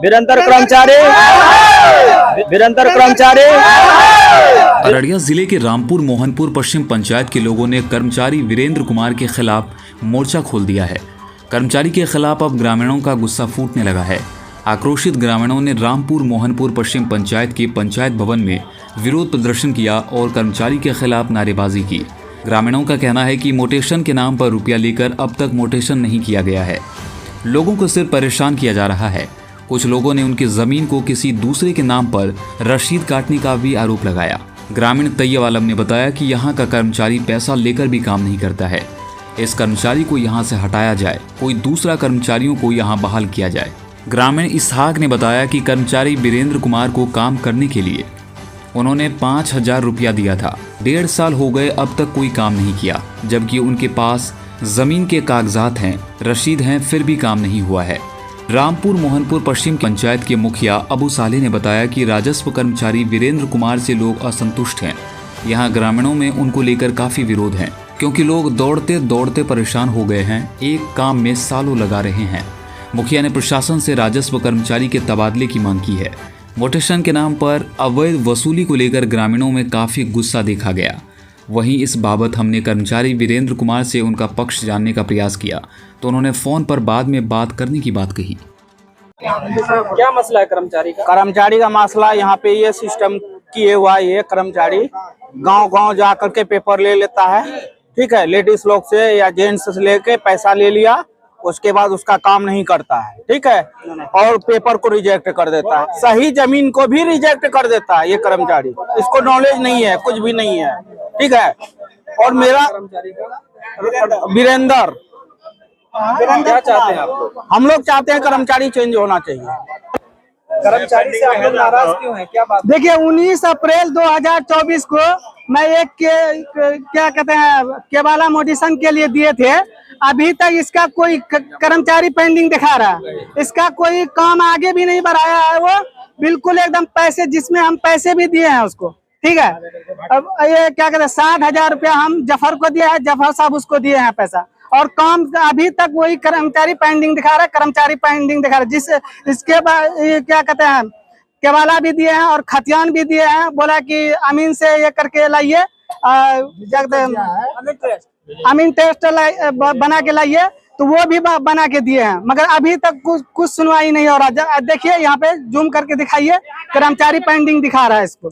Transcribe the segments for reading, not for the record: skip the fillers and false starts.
निरंतर कर्मचारी। अररिया जिले के रामपुर मोहनपुर पश्चिम पंचायत के लोगों ने कर्मचारी वीरेंद्र कुमार के खिलाफ मोर्चा खोल दिया है। कर्मचारी के खिलाफ अब ग्रामीणों का गुस्सा फूटने लगा है। आक्रोशित ग्रामीणों ने रामपुर मोहनपुर पश्चिम पंचायत के पंचायत भवन में विरोध प्रदर्शन किया और कर्मचारी के खिलाफ नारेबाजी की। ग्रामीणों का कहना है कि मोटेशन के नाम पर रुपया लेकर अब तक मोटेशन नहीं किया गया है। लोगों को सिर्फ परेशान किया जा रहा है। कुछ लोगों ने उनकी जमीन को किसी दूसरे के नाम पर रसीद काटने का भी आरोप लगाया। ग्रामीण तैयब आलम ने बताया कि यहाँ का कर्मचारी पैसा लेकर भी काम नहीं करता है। इस कर्मचारी को यहाँ से हटाया जाए, कोई दूसरा कर्मचारियों को यहाँ बहाल किया जाए। ग्रामीण इसहाक ने बताया कि कर्मचारी वीरेंद्र कुमार को काम करने के लिए उन्होंने 5,000 रुपया दिया था। 1.5 साल हो गए, अब तक कोई काम नहीं किया, जबकि उनके पास जमीन के कागजात हैं, रसीद हैं, फिर भी काम नहीं हुआ है। रामपुर मोहनपुर पश्चिम पंचायत के मुखिया अबू साले ने बताया कि राजस्व कर्मचारी वीरेंद्र कुमार से लोग असंतुष्ट हैं। यहाँ ग्रामीणों में उनको लेकर काफी विरोध है, क्योंकि लोग दौड़ते दौड़ते परेशान हो गए हैं, एक काम में सालों लगा रहे हैं। मुखिया ने प्रशासन से राजस्व कर्मचारी के तबादले की मांग की है। मोटेशन के नाम पर अवैध वसूली को लेकर ग्रामीणों में काफी गुस्सा देखा गया। वहीं इस बाबत हमने कर्मचारी वीरेंद्र कुमार से उनका पक्ष जानने का प्रयास किया तो उन्होंने फोन पर बाद में बात करने की बात कही। क्या मसला है कर्मचारी का? कर्मचारी का मसला यहाँ पे ये सिस्टम किए हुआ है। ये कर्मचारी गांव-गांव जा करके पेपर ले लेता है, ठीक है, लेडीज लोग से या जेंट्स से लेके पैसा ले लिया, उसके बाद उसका काम नहीं करता है, ठीक है, और पेपर को रिजेक्ट कर देता है। सही जमीन को भी रिजेक्ट कर देता है ये कर्मचारी। इसको नॉलेज नहीं है, कुछ भी नहीं है, ठीक है। और मेरा वीरेंद्र, क्या चाहते हैं आप? हम लोग चाहते हैं कर्मचारी चेंज होना चाहिए। कर्मचारी से आप लोग नाराज क्यों हैं? क्या बात? देखिए 19 अप्रैल 2024 को मैं एक क्या कहते हैं केवाला मोडिशन के लिए दिए थे। अभी तक इसका कोई कर्मचारी पेंडिंग दिखा रहा है। इसका कोई काम आगे भी नहीं बढ़ाया है। वो बिल्कुल एकदम पैसे, जिसमें हम पैसे भी दिए हैं उसको, ठीक है। अब ये क्या कहते हैं 60,000 रुपया हम जफर को दिया है, जफर साहब उसको दिए हैं पैसा, और काम अभी तक वही कर्मचारी पेंडिंग दिखा रहा है। कर्मचारी पेंडिंग दिखा रहा है। इसके बाद क्या कहते हैं केवाला भी दिए हैं और खतियान भी दिए हैं। बोला कि अमीन से ये करके लाइए, अमीन टेस्ट बना के लाइए, तो वो भी बना के दिए हैं, मगर अभी तक कुछ सुनवाई नहीं हो रहा। देखिए यहाँ पे जूम करके दिखाइए, कर्मचारी पेंडिंग दिखा रहा है इसको।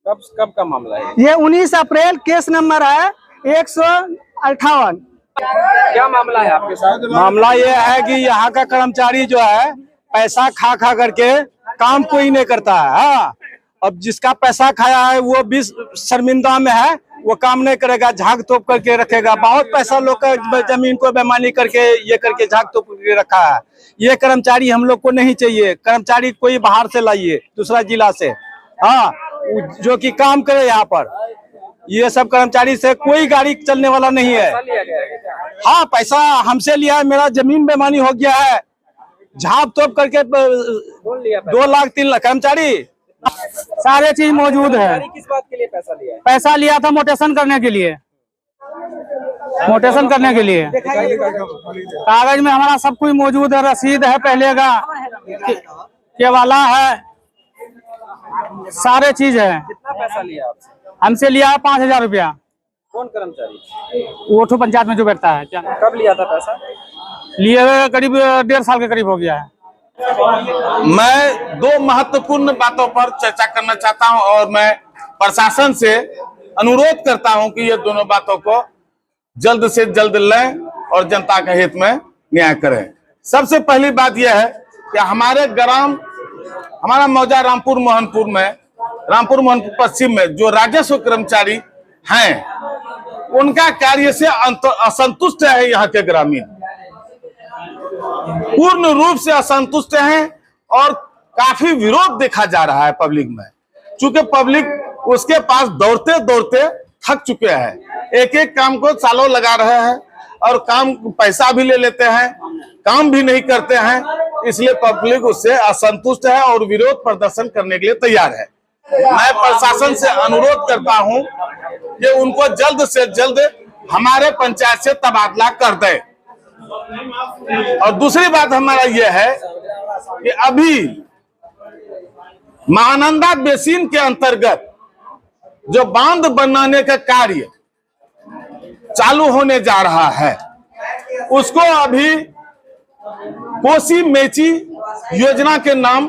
कब का मामला है ये 19 अप्रैल, केस नंबर है 158। क्या मामला है आपके साथ? मामला ये है कि यहाँ का कर्मचारी जो है पैसा खा खा करके काम कोई नहीं करता है। हाँ, अब जिसका पैसा खाया है वो भी शर्मिंदा में है, वो काम नहीं करेगा, झाग तोप करके रखेगा। बहुत पैसा लोग का जमीन को बेईमानी करके ये करके झाग तोप करके रखा है। ये कर्मचारी हम लोग को नहीं चाहिए। कर्मचारी कोई बाहर से लाइए, दूसरा जिला से, हाँ, जो कि काम करे यहाँ पर। ये सब कर्मचारी से कोई गाड़ी चलने वाला नहीं है। हाँ, पैसा हमसे लिया है, मेरा जमीन बेईमानी हो गया है, झाप तोप करके 2 लाख 3 लाख। कर्मचारी सारे चीज मौजूद है। किस बात के लिए पैसा लिया है? पैसा लिया था मोटेशन करने के लिए, मोटेशन करने के लिए। कागज में हमारा सब कुछ मौजूद है, रसीद है पहले का, केवाला है, सारे चीज है। कितना पैसा लिया आपसे? हमसे लिया है 5,000 रुपया। कौन कर्मचारी? वो ठो पंचायत में जो बैठता है। कब लिया था पैसा? लिए हुए करीब 1.5 साल के करीब हो गया है। मैं 2 महत्वपूर्ण बातों पर चर्चा करना चाहता हूं और मैं प्रशासन से अनुरोध करता हूं कि ये दोनों बातों को जल्द से जल्द लें और जनता के हित में न्याय करें। सबसे पहली बात यह है कि हमारा मौजा रामपुर मोहनपुर पश्चिम में जो राजस्व कर्मचारी हैं, उनका कार्य से असंतुष्ट है। यहाँ के ग्रामीण पूर्ण रूप से असंतुष्ट हैं और काफी विरोध देखा जा रहा है पब्लिक में। चूंकि पब्लिक उसके पास दौड़ते दौड़ते थक चुके हैं, एक एक काम को सालों लगा रहे हैं और पैसा भी ले लेते हैं, काम भी नहीं करते हैं। इसलिए पब्लिक उससे असंतुष्ट है और विरोध प्रदर्शन करने के लिए तैयार है। मैं प्रशासन से अनुरोध करता हूं कि उनको जल्द से जल्द हमारे पंचायत से तबादला कर दे। और दूसरी बात हमारा यह है कि अभी महानंदा बेसिन के अंतर्गत जो बांध बनाने का कार्य चालू होने जा रहा है, उसको अभी कोसी मेची योजना के नाम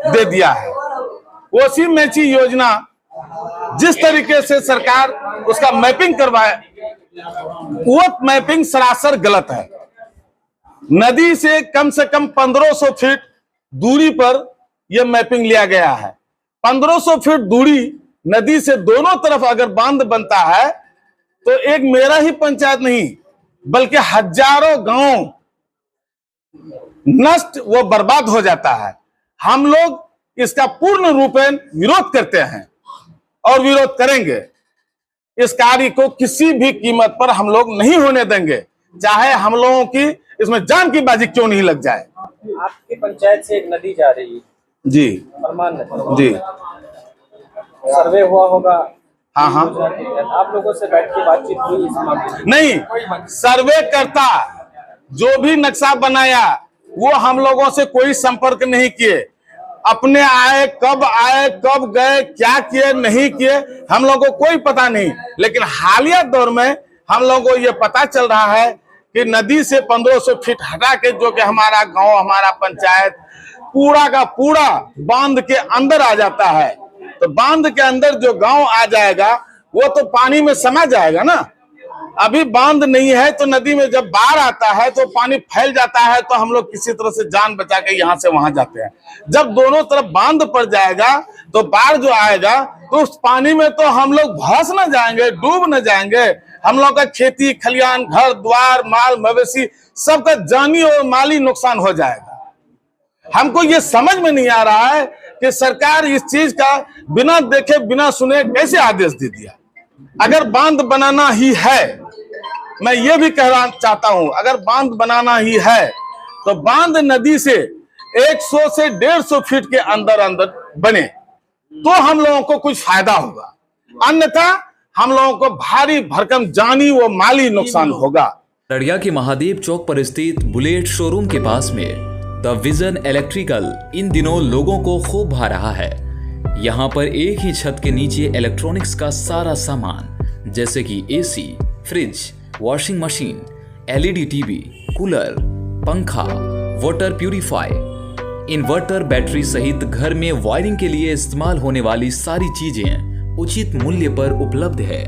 दे दिया है। कोसी मेची योजना जिस तरीके से सरकार उसका मैपिंग करवाए, वो मैपिंग सरासर गलत है। नदी से कम 1500 फीट दूरी पर यह मैपिंग लिया गया है। 1500 फीट दूरी नदी से दोनों तरफ अगर बांध बनता है तो एक मेरा ही पंचायत नहीं बल्कि हजारों गांव नष्ट व बर्बाद हो जाता है। हम लोग इसका पूर्ण रूपेण विरोध करते हैं और विरोध करेंगे। इस कार्य को किसी भी कीमत पर हम लोग नहीं होने देंगे, चाहे हम लोगों की इसमें जान की बाजी क्यों नहीं लग जाए। आपकी पंचायत से एक नदी जा रही है जी फरमान नदी, जी सर्वे हुआ होगा। हाँ हाँ आप लोगों से बैठ के बातचीत हुई इस मामले में? नहीं, सर्वे करता जो भी नक्शा बनाया वो हम लोगों से कोई संपर्क नहीं किए। अपने आए कब गए, क्या किए नहीं किए, हम लोगों को कोई पता नहीं। लेकिन हालिया दौर में हम लोगों को ये पता चल रहा है कि नदी से 1500 फीट हटा के जो कि हमारा गांव, हमारा पंचायत पूरा का पूरा बांध के अंदर आ जाता है। तो बांध के अंदर जो गांव आ जाएगा वो तो पानी में समा जाएगा ना। अभी बांध नहीं है तो नदी में जब बाढ़ आता है तो पानी फैल जाता है, तो हम लोग किसी तरह से जान बचा के यहाँ से वहां जाते हैं। जब दोनों तरफ बांध पड़ जाएगा तो बाढ़ जो आएगा तो उस पानी में तो हम लोग भस न जाएंगे, डूब न जाएंगे। हम लोग का खेती खलियान, घर द्वार, माल मवेशी सबका जानी और माली नुकसान हो जाएगा। हमको ये समझ में नहीं आ रहा है कि सरकार इस चीज का बिना देखे बिना सुने कैसे आदेश दे दिया। अगर बांध बनाना ही है, मैं ये भी कहना चाहता हूं, अगर बांध बनाना ही है तो बांध नदी से 100 से 150 फीट के अंदर अंदर बने तो हम लोगों को कुछ फायदा होगा, अन्यथा हम लोगों को भारी भरकम जानी व माली नुकसान होगा। अररिया के महादेव चौक पर स्थित बुलेट शोरूम के पास में द विजन इलेक्ट्रिकल इन दिनों लोगों को खूब भा रहा है। यहाँ पर एक ही छत के नीचे इलेक्ट्रॉनिक्स का सारा सामान जैसे कि AC, fridge, washing machine, LED TV, cooler, पंखा, वाटर प्यूरिफायर, इन्वर्टर, बैटरी सहित घर में वायरिंग के लिए इस्तेमाल होने वाली सारी चीजें उचित मूल्य पर उपलब्ध है।